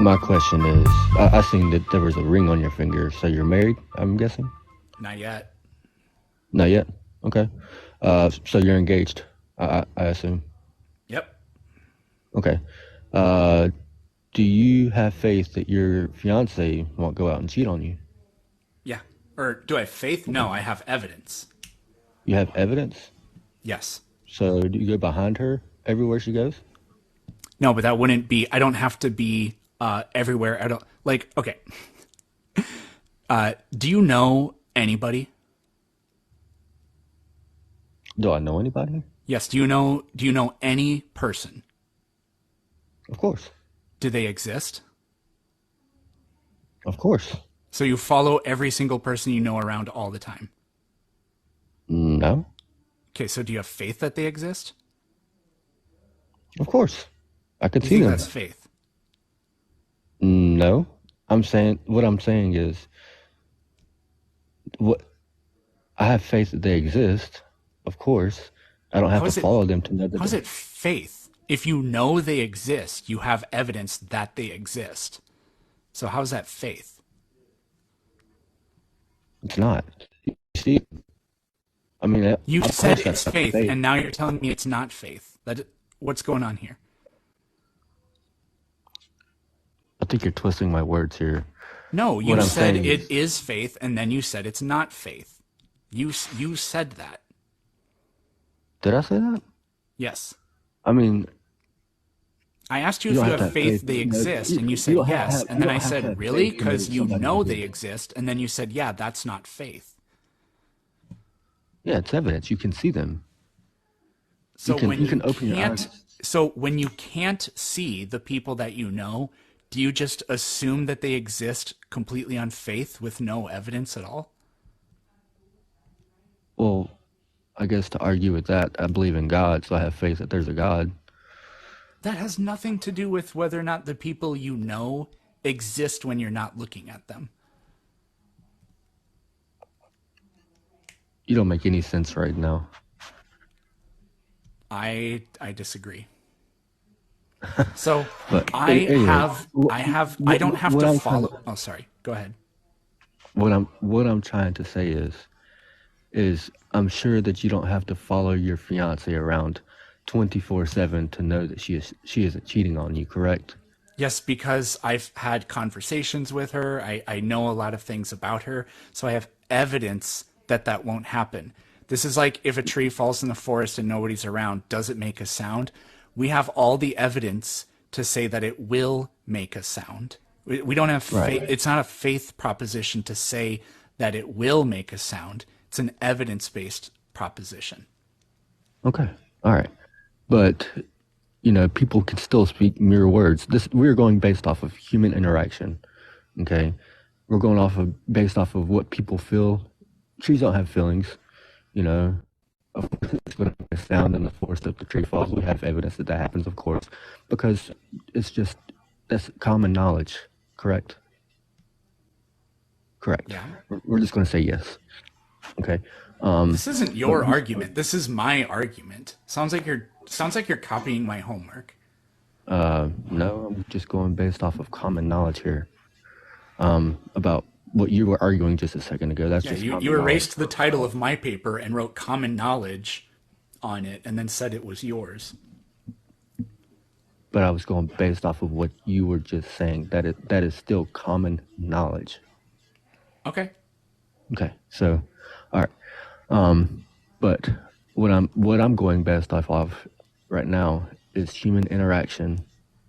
My question is, I seen that there was a ring on your finger, so you're married, I'm guessing? Not yet. Not yet? Okay. So you're engaged, I assume. Yep. Okay. Uh, do you have faith that your fiance won't go out and cheat on you? Yeah. Or do I have faith? Okay. No, I have evidence. You have evidence? Yes. So do you go behind her everywhere she goes? No, but that wouldn't be. I don't have to be everywhere. I don't like. Okay. Do you know anybody? Do I know anybody? Yes. Do you know? Do you know any person? Of course. Do they exist? Of course. So you follow every single person you know around all the time. No. Okay. So do you have faith that they exist? Of course. I could Do you see think them. that's faith? No. What I'm saying is, what I have faith that they exist. Of course. I don't have How to is it? follow them to know that How is it faith? If you know they exist, you have evidence that they exist. So how's that faith? it's not. You see, I mean, You of said course that's it's not faith, faith. and now you're telling me it's not faith. What's going on here? I think you're twisting my words here. No, What you I'm said saying it is, is faith, and then you said it's not faith. You said that. did I say that? Yes. I mean, I asked you you if don't you have to have have faith faith. they No, exist, and you said yes. And you then I don't have to said, have really? faith to know Because that you somebody know they exists. exist. And then you said, yeah, that's not faith. Yeah, it's evidence. You can see them. So when You you can open your can't, eyes. so when you can't see the people that you know, do you just assume that they exist completely on faith with no evidence at all? Well, I guess to argue with that, I believe in God, so I have faith that there's a God. That has nothing to do with whether or not the people you know exist when you're not looking at them. You don't make any sense right now. I disagree. So But anyway, I don't have what to I'm trying follow. to Oh, sorry. Go ahead. what I'm trying to say is I'm sure that you don't have to follow your fiance around 24/7 to know that she isn't cheating on you, correct? Yes, because I've had conversations with her. I know a lot of things about her. So I have evidence that that won't happen. This is like if a tree falls in the forest and nobody's around, does it make a sound? We have all the evidence to say that it will make a sound. We don't have Right. faith. It's not a faith proposition to say that it will make a sound. It's an evidence based proposition. Okay. All right. But people can still speak mere words. This we're going based off of human interaction. Okay. We're going based off of what people feel. Trees don't have feelings, you know. Of course, it's going to make a sound in the forest if the tree falls. We have evidence that that happens, of course, because it's just that's common knowledge. Correct. Correct. Yeah. We're just going to say yes. Okay. This isn't But your argument. This is my argument. Sounds like you're copying my homework. no, I'm just going based off of common knowledge here. About what you were arguing just a second ago. That's Yeah, just you common knowledge. erased the title of my paper and wrote common knowledge on it and then said it was yours. But I was going based off of what you were just saying. That is still common knowledge. Okay. Okay, so, all right. But what I'm going based off of right now is human interaction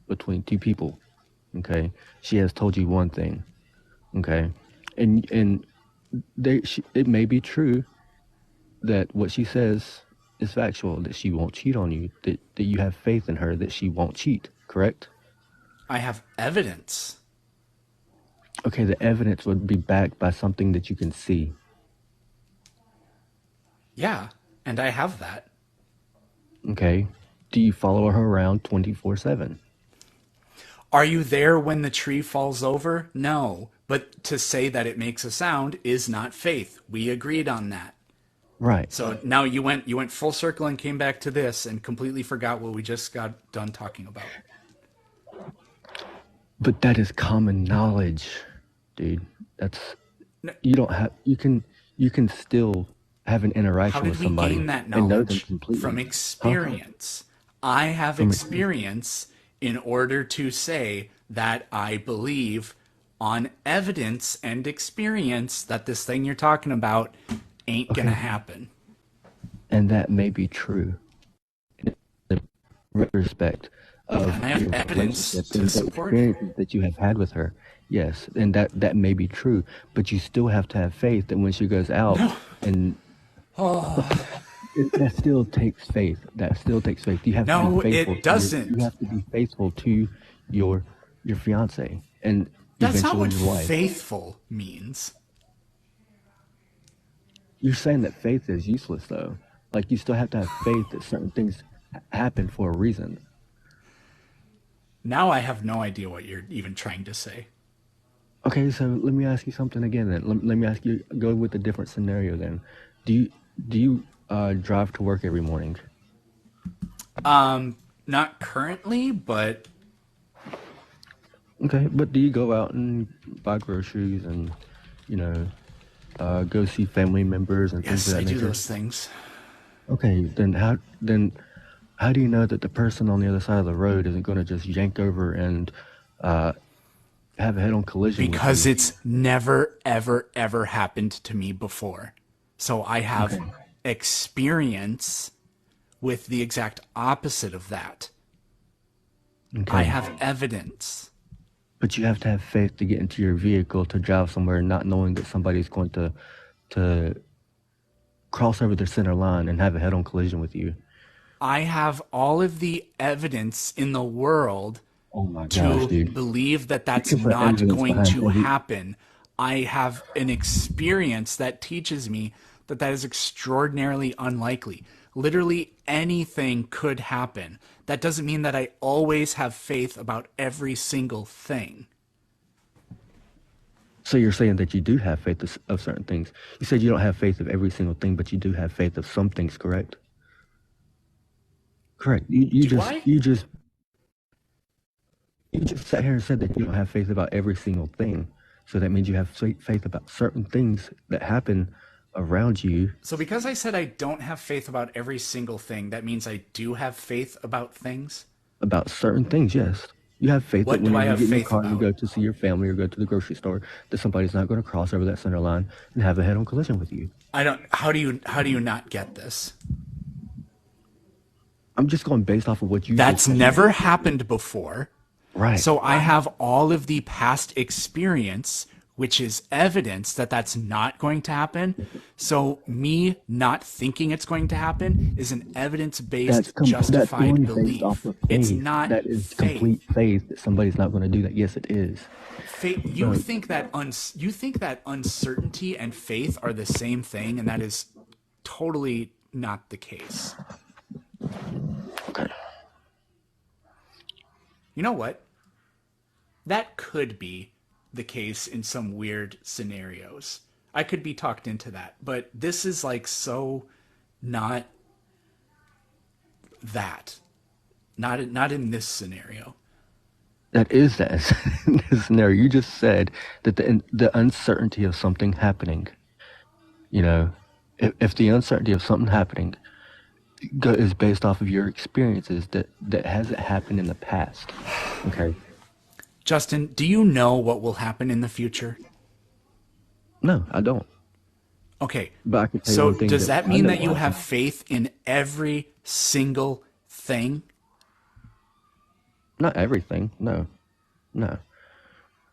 between two people. Okay, she has told you one thing. Okay, and it may be true that what she says is factual, that she won't cheat on you, that you have faith in her, that she won't cheat, correct? I have evidence. Okay, the evidence would be backed by something that you can see. Yeah, and I have that. Okay, do you follow her around 24/7? Are you there when the tree falls over? No. But to say that it makes a sound is not faith. We agreed on that. Right. So now you went full circle and came back to this and completely forgot what we just got done talking about. But that is common knowledge, dude. That's No, you don't have you can still have an how interaction did with we gain somebody that and know them knowledge? From completely. Huh? experience. I have From experience in order to say that I believe on evidence and experience that this thing you're talking about ain't gonna okay, happen. and that may be true in the retrospect Yeah, of and I have your evidence relationship to and the support it. experiences that you have had with her. Yes, and that may be true, but you still have to have faith that when she goes out No. and that still takes faith. That still takes faith. You have to be No, faithful it to you doesn't. have to be faithful to your your fiance and That's not eventually what your wife. faithful means. You're saying that faith is useless though. Like you still have to have faith that certain things happen for a reason. Now I have no idea what you're even trying to say. Okay, so let me ask you something again then. Let me ask you go with a different scenario then. Do you do you drive to work every morning? Not currently, but Okay, but do you go out and buy groceries and you know go see family members and things of yes, I that do nature? those things. Okay, then how do you know that the person on the other side of the road isn't going to just yank over and uh, have a head-on collision with Because you? it's never, ever, ever happened to me before. So I have Okay, experience with the exact opposite of that. I okay, have evidence. but you have to have faith to get into your vehicle to drive somewhere, not knowing that somebody's going to cross over the center line and have a head-on collision with you. I have all of the evidence in the world Oh my gosh, to dude! believe that You that's can put not evidence going behind to every. happen. I have an experience that teaches me that that is extraordinarily unlikely. Literally anything could happen. That doesn't mean that I always have faith about every single thing. So you're saying that you do have faith of certain things. You said you don't have faith of every single thing, but you do have faith of some things, correct? Correct. Do I? You just sat here and said that you don't have faith about every single thing. So that means you have faith about certain things that happen around you, So because I said I don't have faith about every single thing, that means I do have faith about things? about certain things, yes. You have faith that What do I whenever you have get in your faith car and you about? go to see your family or go to the grocery store, that somebody's not going to cross over that center line and have a head-on collision with you. I don't how do you not get this? I'm just going based off of what you just That's told me. never happened before. Right. So I have all of the past experience, which is evidence that that's not going to happen. So me not thinking it's going to happen is an evidence-based That's justified only based off belief. of It's faith. not That is faith. complete faith that somebody's not going to do that. Yes, it is. Faith you Bro, think that you think that uncertainty and faith are the same thing, and that is totally not the case. okay. You know what? That could be the case in some weird scenarios. I could be talked into that, but this is like so not that. Not in this scenario. That is that scenario. You just said that the uncertainty of something happening, you know, if the uncertainty of something happening is based off of your experiences that hasn't happened in the past. Okay. Justin, do you know what will happen in the future? No, I don't. Okay. But I can tell you So one thing does that that I mean know that will you have happen. faith in every single thing? Not everything. No. No.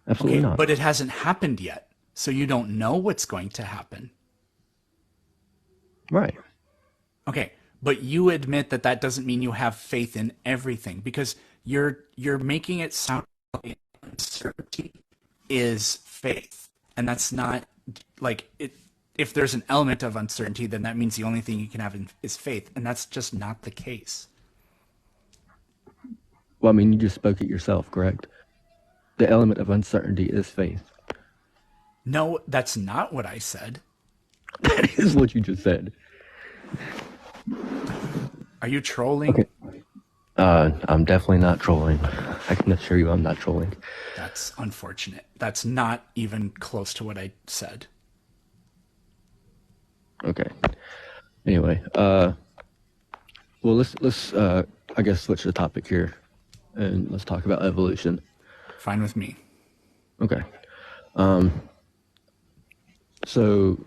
Absolutely Okay, not. but it hasn't happened yet. So you don't know what's going to happen. Right. Okay, but you admit that that doesn't mean you have faith in everything because you're making it sound like uncertainty is faith, and that's not like it. If there's an element of uncertainty, then that means the only thing you can have is faith, and that's just not the case. Well, I mean, you just spoke it yourself, correct? The element of uncertainty is faith. No, that's not what I said. That is what you just said. Are you trolling? Okay. I'm definitely not trolling. I can assure you I'm not trolling. Gotcha. That's unfortunate. That's not even close to what I said. Okay. Anyway, well, let's I guess switch the topic here, and let's talk about evolution. Fine with me. Okay. So